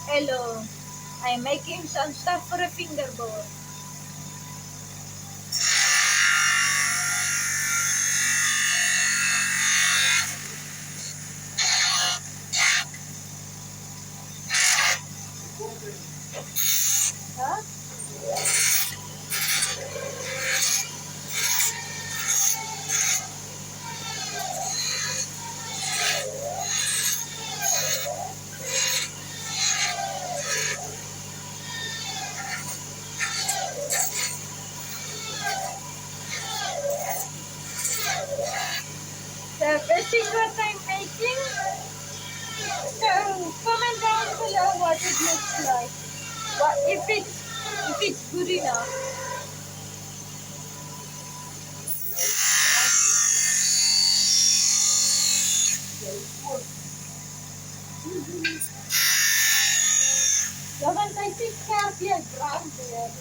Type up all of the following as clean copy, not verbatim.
Hello. I'm making some stuff for a fingerboard. Huh? So this is what I'm making. So comment down below what it looks like. What if it's good enough. Ja, want hy sê skerp jy brand weer.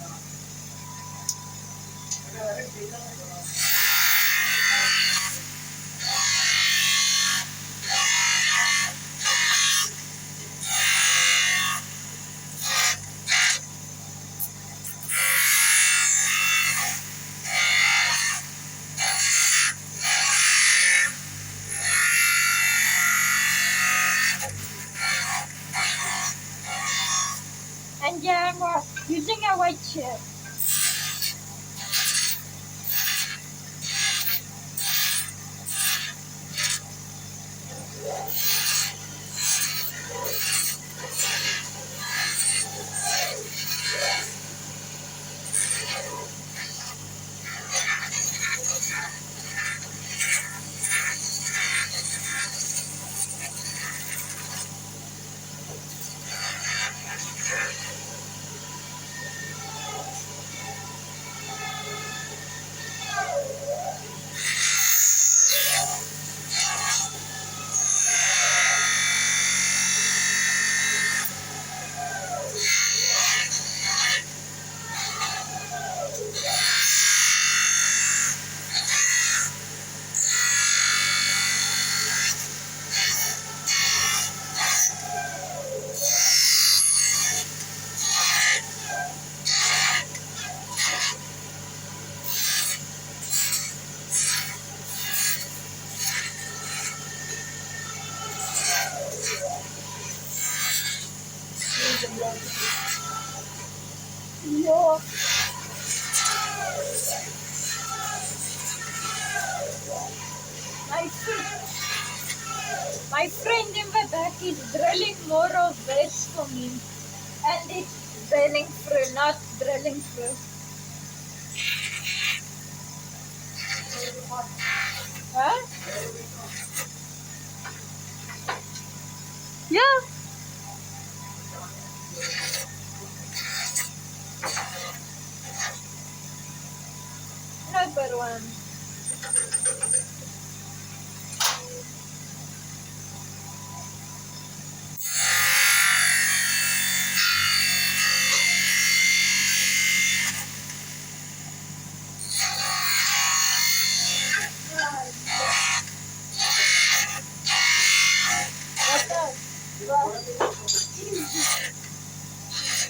And yeah, I'm using a white chip. Yeah. My friend in the back is drilling more of this for me. And it's drilling through, not drilling through. Huh? Yeah. Another one.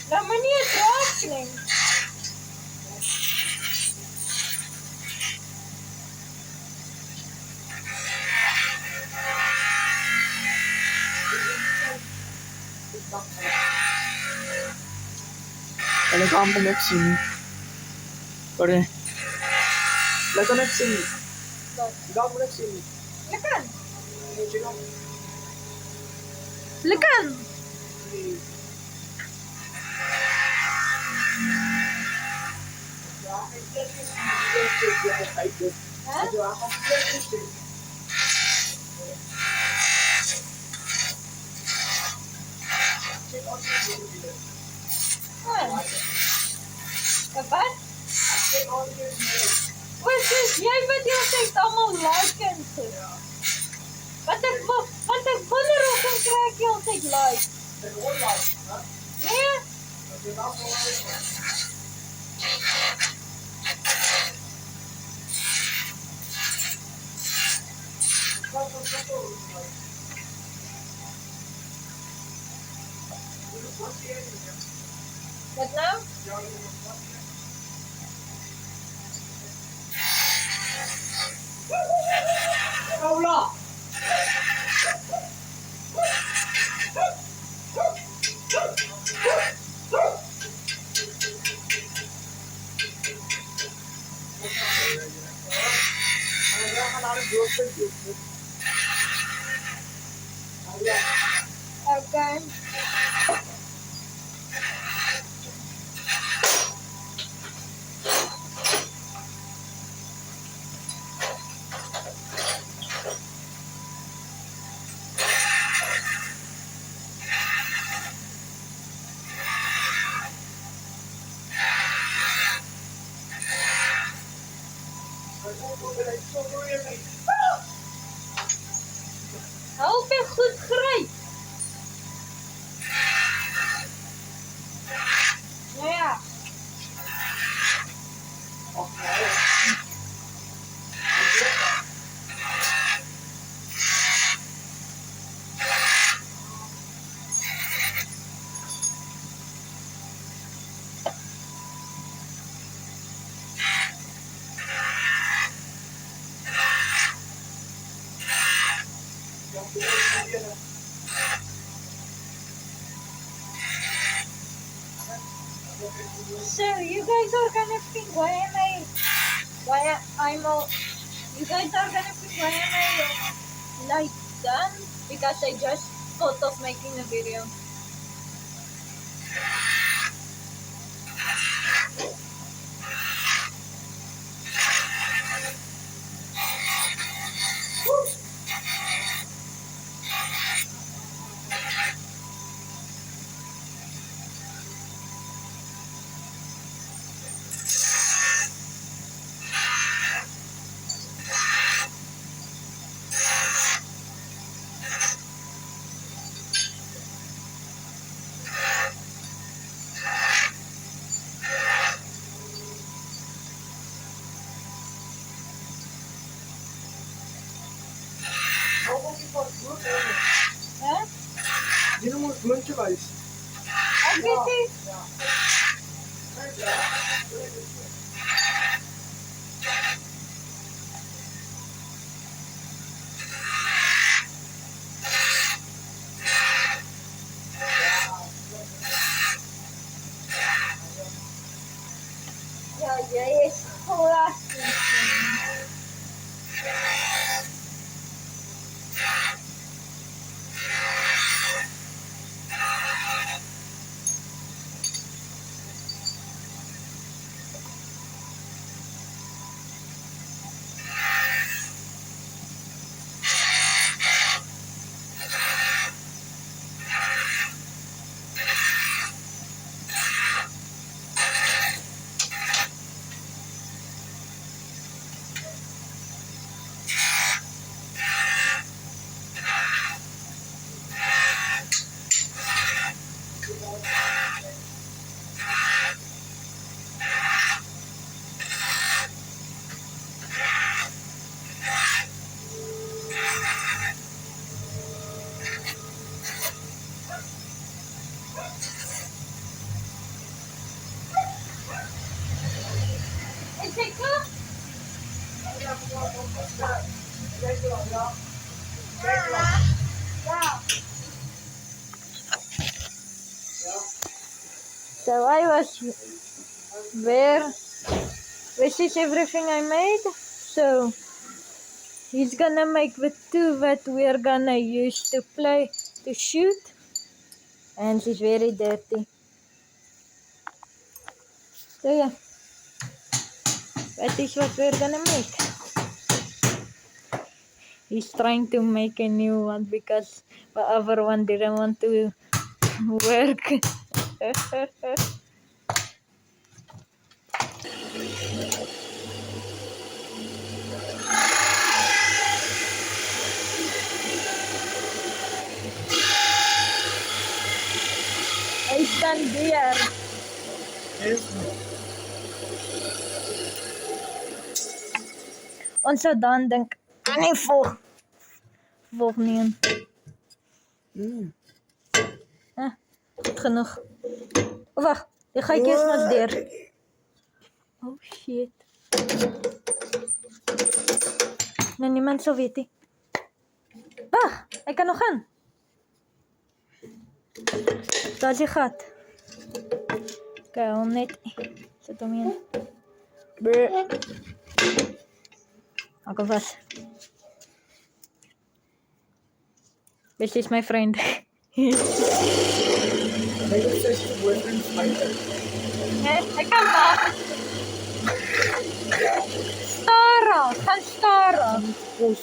Namanya dropping. Talaga ang panapsin. Pare. Talaga nagsin. Ikaw mo nagsin. Lekan. Sino? Lekan. Apa? Wes jy wat jy sê almal like en so. Wat ek wonder hoe kan kry ek altyd like? Nee. Wat nou? Paula! Okay. Help je goed grijp. Nou ja. So you guys are gonna think you guys are gonna think why am I like done? Because I just thought of making a video. Huh? Die noemen het bluntjewijs. Obviously. Ja, jij is klassiek. Is it good? Yeah. So I was where this is everything I made. So he's gonna make the two that we're gonna use to shoot. And she's very dirty. So yeah. That is what we're gonna make. He's trying to make a new one because the other one didn't want to work. Hij stand hier. Ons sou dan dink, nee volg nie. Mm. Goed genoeg. Oh, wag, die ga ik eerst maar deur. Oh shit. Nee, niemand sal weet nie. Wag, hy kan nog gaan. Daar is die gat. Okay, hom net. Sit hom in. Brr. Maak hom vas. This is my friend. Hij heeft 60 boyfriends fighter. Nee, ek kan maar. Stara, gaan stara. Poos.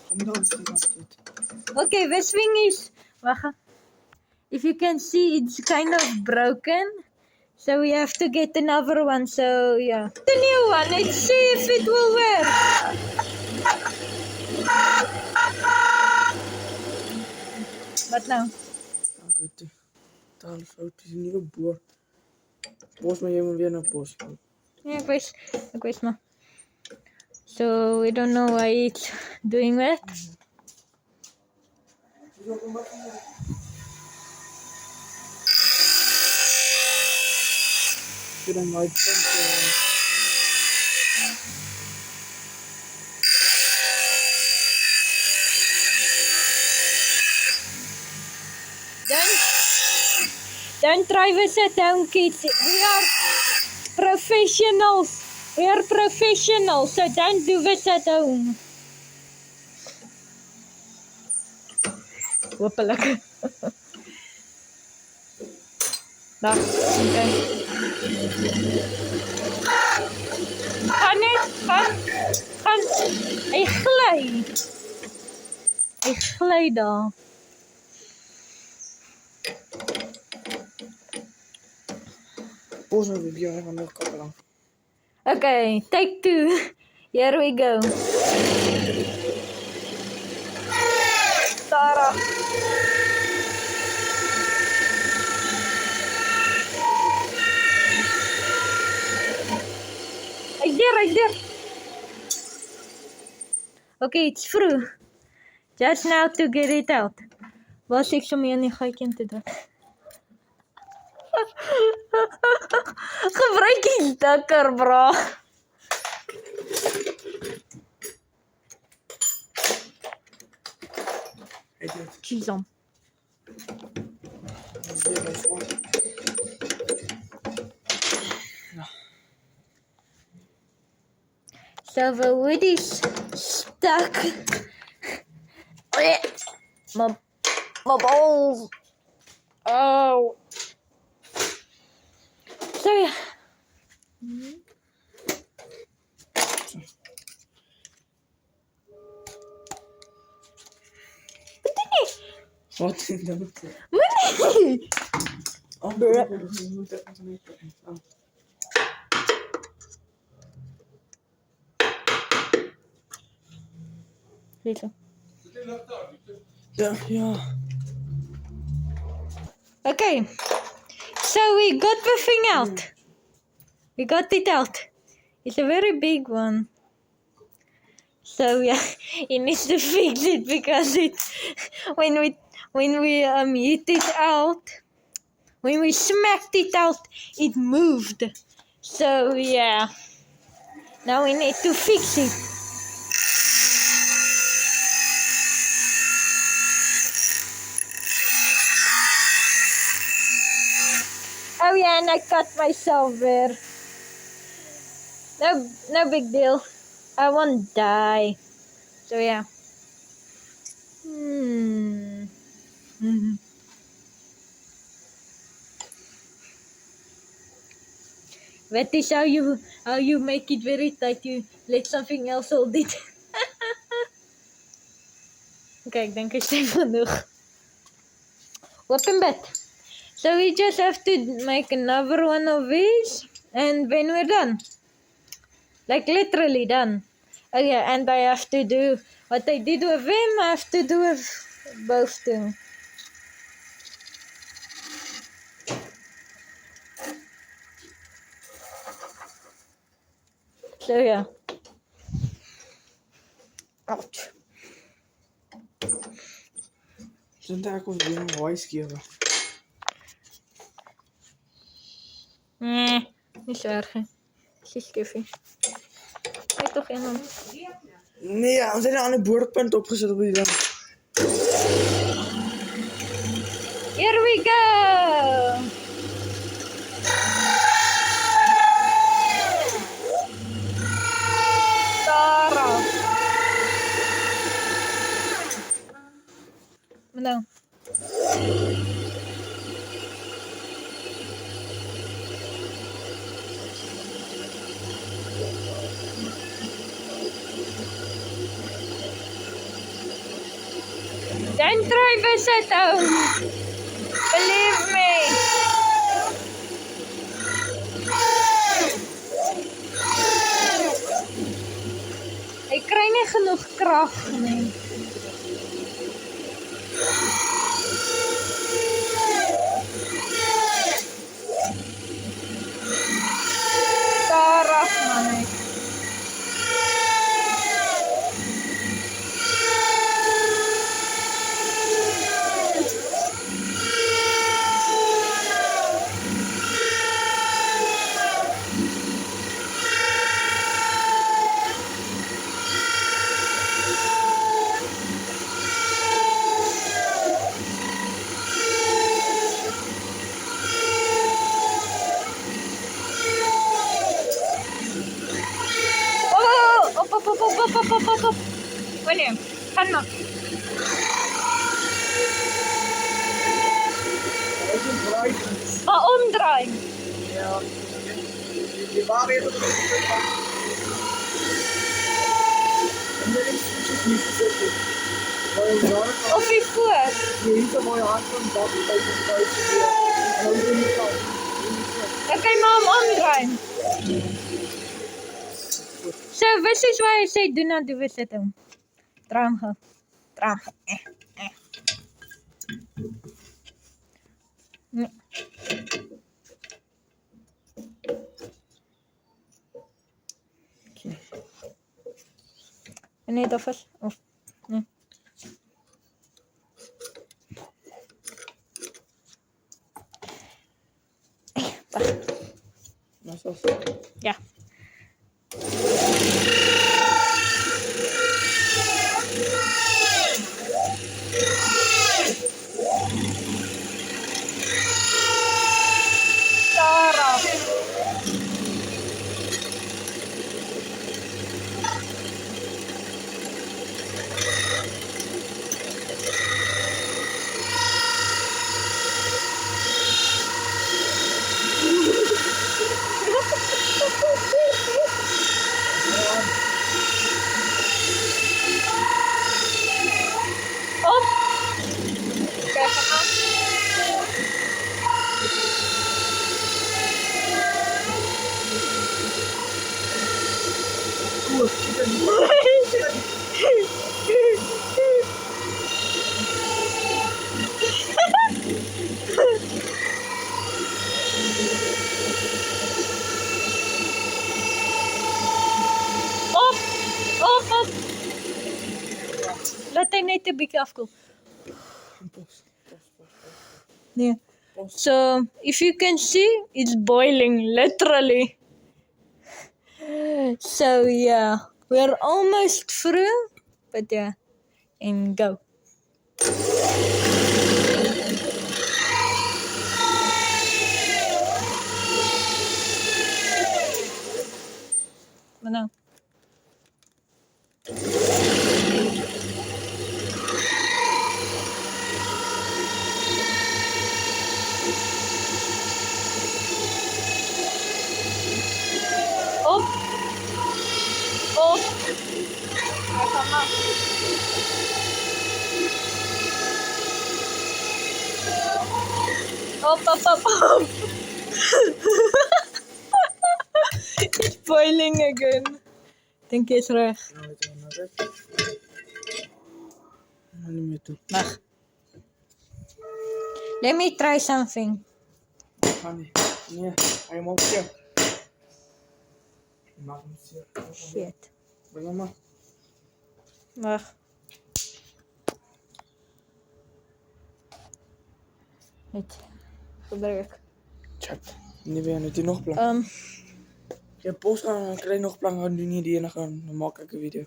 Kom dan. Okay, this thing is... Wag. If you can see, it's kind of broken. So we have to get another one, so yeah. The new one, let's see if it will work. Wat nou? Ja, weet je. Taalfout is een nieuwe boer. Poos maar jy moet weer naar poos. Ja, ek weet maar. So we don't know why it's doing that. Ik dan nooit Don't try this at home, kids. We are professionals. We are professionals, so don't do this at home. Hopelijk. Daar, oké. Gaan net, gaan. Hy gly. Hy gly daar. poos maar weer van de kappel. Okay, take 2. Here we go. Sarah. Right there. Okay, it's through. Just now to get it out. Was ik zo meer niet gaan te doen. Gebruik iets dikker, bro. Cheese on. So the wood is stuck. My balls. Oh. So yeah. Wat is dat? Money. Oh, we moeten even mee. Little. Ja. Okay. So we got the thing out. We got it out. It's a very big one. So yeah, he needs to fix it because it when we hit it out, when we smacked it out, it moved. So yeah. Now we need to fix it. Oh yeah, and I cut myself there. No big deal. I won't die. So yeah. That is how you make it very tight. You let something else hold it. Okay, ik denk is het genoeg. Open bed. So we just have to make another one of these, and then we're done. Like literally done. Oh yeah, and I have to do what I did with him, I have to do with both too. So yeah. Ouch. Zijn daar ook weer een voice geven? Nee, niet zo erg. Hè. Zie Skiffy. Hij toch in hem. Nee, ja, we zijn aan een boordpunt opgezet op die dan. Here we go! Tara. Nou. Don't try this at home. Believe me. Ik krijg niet genoeg kracht nie. Tara, man. Oh, op. William, ga nou. Ga omdraaien. Ja. Die waren weer op de punt. En dan is het niet gezet. Of je voor. Je hield een mooie hand van de bak bij de buiten. En dan in de kant. Dan kan je maar hem omdraaien. So, this is why I say do not do this at home. Draai hem gaan. Draai hem gaan. Nee. Nee, dat was. Of. Nee. Wacht. Ja. Tara. Op. Kijk, gaan. Op. Laat hij net een beetje afkoelen. Yeah. So, if you can see, it's boiling, literally. So, yeah. We're almost through. But, yeah. And go. Wat nou? Op. Hij gaat maar. Op. It's boiling again. Denk je is recht. Niet meer toe. Mag. Let me try something. Ga niet. Nee, hij moet hier. Maak hem zeer. Shit. Breng hem maar. Wacht. Niet. Gebruik. Chat. Nee, weer net die nog plank. Jy pos aan, kry nog plank en doen nie die ene gaan, dan maak ek 'n video.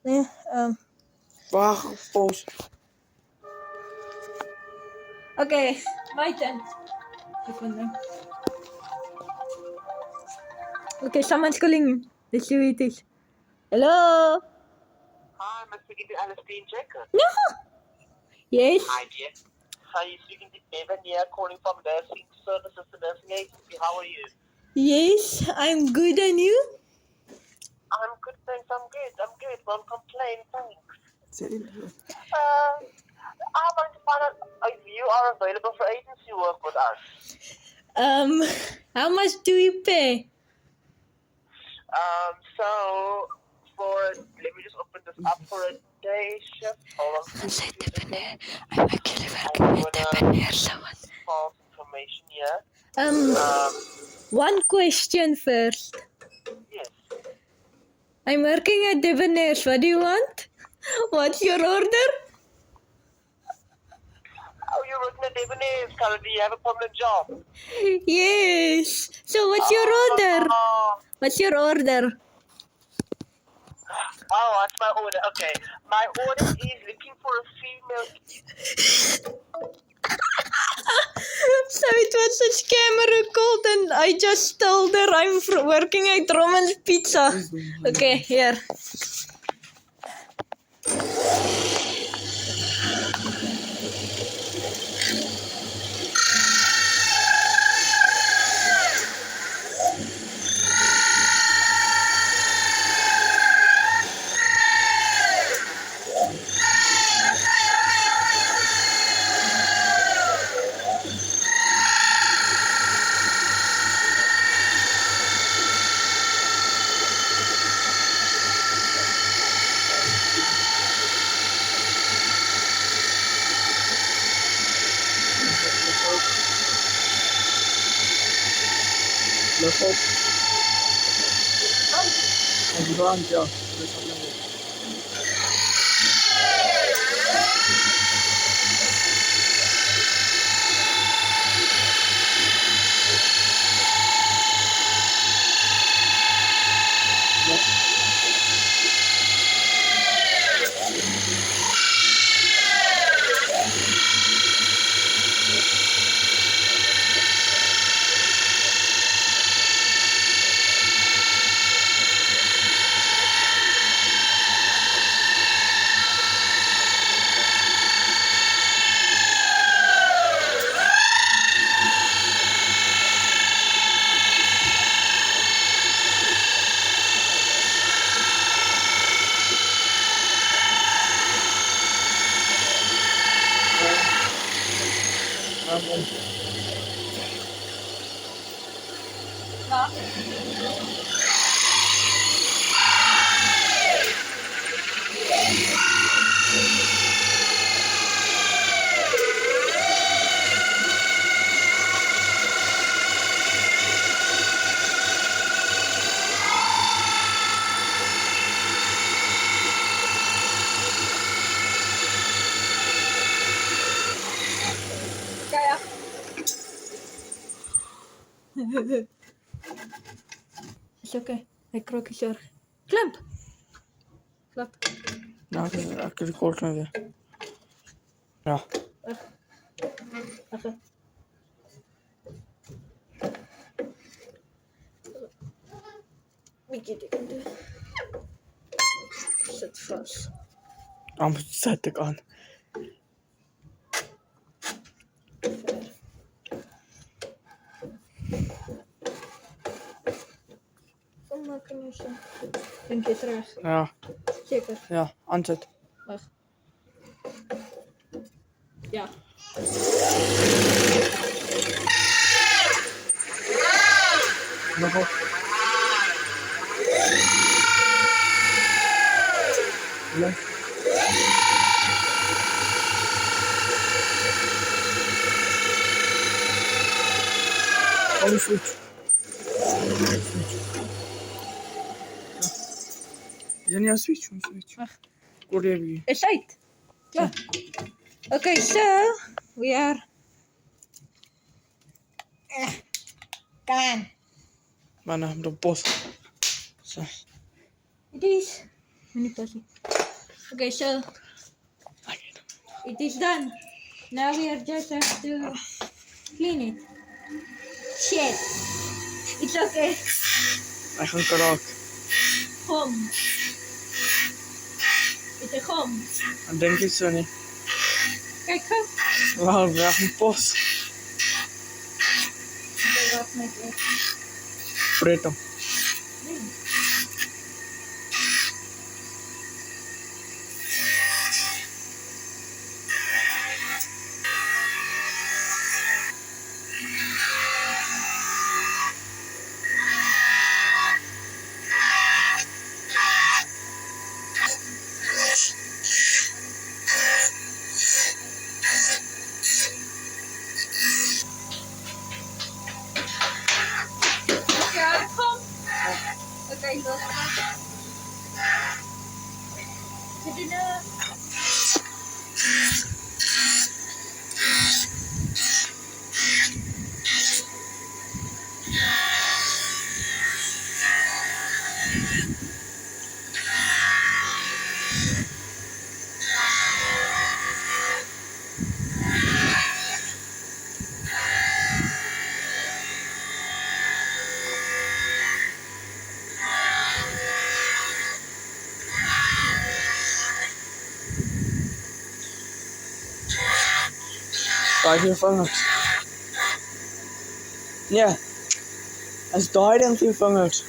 nee, Wag, pos. okay, my turn. Sekunde. Okay, someone's calling. Let's see who it is. Hello? Hi, I'm speaking to Ernestine Jacob. No. Yes. Hi, dear. Hi, you speaking to Evan here, calling from Nursing Services, the nursing agency. How are you? Yes, I'm good, and you? I'm good, thanks. I'm good. Won't complain, thanks. Sê dit. I want to find out if you are available for agency work with us. How much do you pay? So let me just open this up for a day shift. Hold on. I'm actually working with Debonair, someone. False information here. One question first. Yes. I'm working at Debonair's. What do you want? What's your order? Oh, you're working at Debonair's currently. You have a permanent job. Yes. So what's your order? What's your order? Oh, that's my order. Okay. My order is looking for a female. So it was a scammer who called and I just told her I'm working at Roman's Pizza. Okay, here. Lig op. En die brand, ja. It's okay. Hy krok is erg. Klimp. Klap. Ja, ek rekord nou weer. Ja. Okay. Bietjie dit kan doen. Sit vas. Dan sit ek aan. Kom maar kan jy sien. Dink jy terug? Ja, Seker. ja, aansit. Wag. Ja. Nog op. Ja. Oh, switch. Is er niet aan switch? Wacht. Hoor je wie? It's uit. Klaar. Okay, so we are Kan. Maar nou, de bos. So. It is. Mini pussy. Okay, so it is done. Now we are just have to clean it. Shit. It's okay. Hij gaat karaak. Home. It's a home. Dan denk ik zo niet. Kijk, go. Waarom weg een bos? Okay, wat met it? Pret hem. Ja, kom. Okay, go. Zit in de... Daai vir jou vingers. Nee. As daai ding vir jou vingers.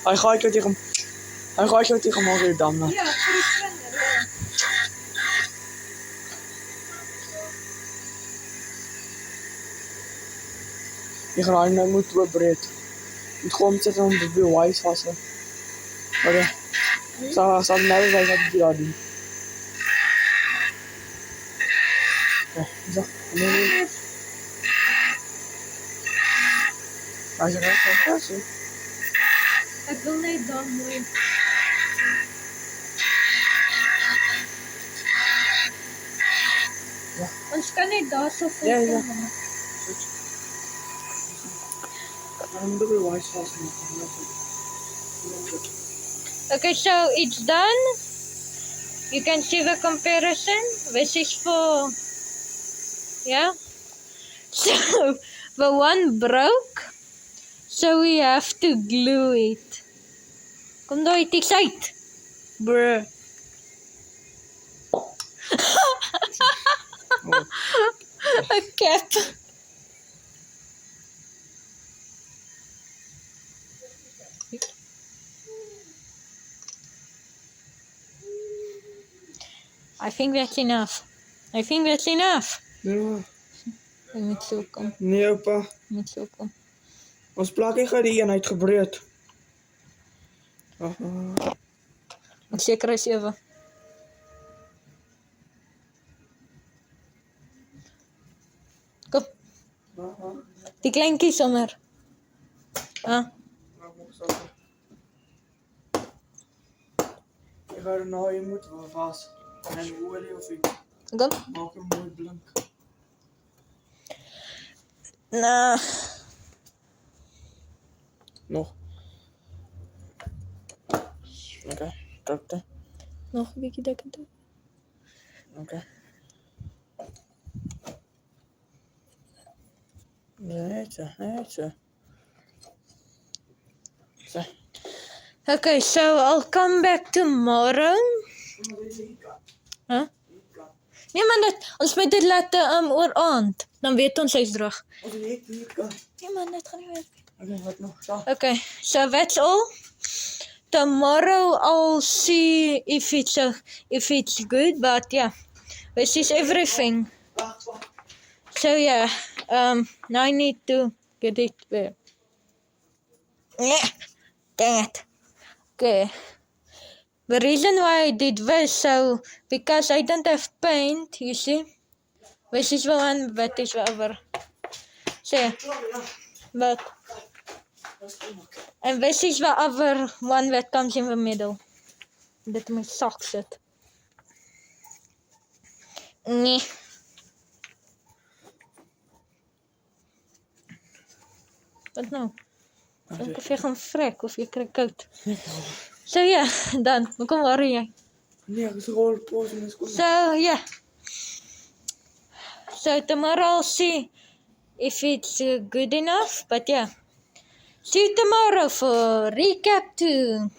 Hy gaan jou tegen maak jy dam nou. Ja, vir die vinger, ja. Jy gaan hy nou moet oopbreek. Moet gewoon sit om die wise vas. Maar ja. Sal nou wys wat jy daar doen. Ja, zo. Nee. Hij is er echt van passen. Ik wil net dan mooi. Ja. Ons kan niet daar zo veel Ja, ja. filmen. Dan moet ik weer wise vastmaken. Okay, so it's done. You can see the comparison. This is for, yeah. So the one broke, so we have to glue it. Kom daar, het is uit. Bruh. A cap. I think that's enough. I think that's enough. Ja. Jy moet so kom. Nee, opa. Jy moet so kom. Ons plakkie gaan die eenheid gebreed. Ek seker is ewe. Kom. Die kleintjie sommer. Ah, Jy gaan nou, jy moet was. En olie of iets. kom. Maak hem mooi blink. Nou, Nog. Oké, drukte. nog 'n bietjie dikker. Oké. Net zo. Zo. Okay, so I'll come back tomorrow. Huh? Nee man, ons moet dit laat oor aand. Dan weet ons hy's droog. Nee man, dit gaan nie werk. Oké, wat nog? Zo. Okay, so that's all. Tomorrow I'll see if it's good, but yeah, this is everything. Wacht. So yeah, now I need to get it there. Yeah, dang it. Okay. The reason why I did this, so because I don't have paint, you see. This is the one that is over. So yeah, but and this is the other one that comes in the middle. That my socks it. Nee. Wat nou? Dink of jy gaan vrek of jy kry koud. So ja, dan, hoekom worry jy? Nee, ek is rol pos in die skool. So yeah. So tomorrow I'll see if it's good enough, but yeah. See you tomorrow for recap 2.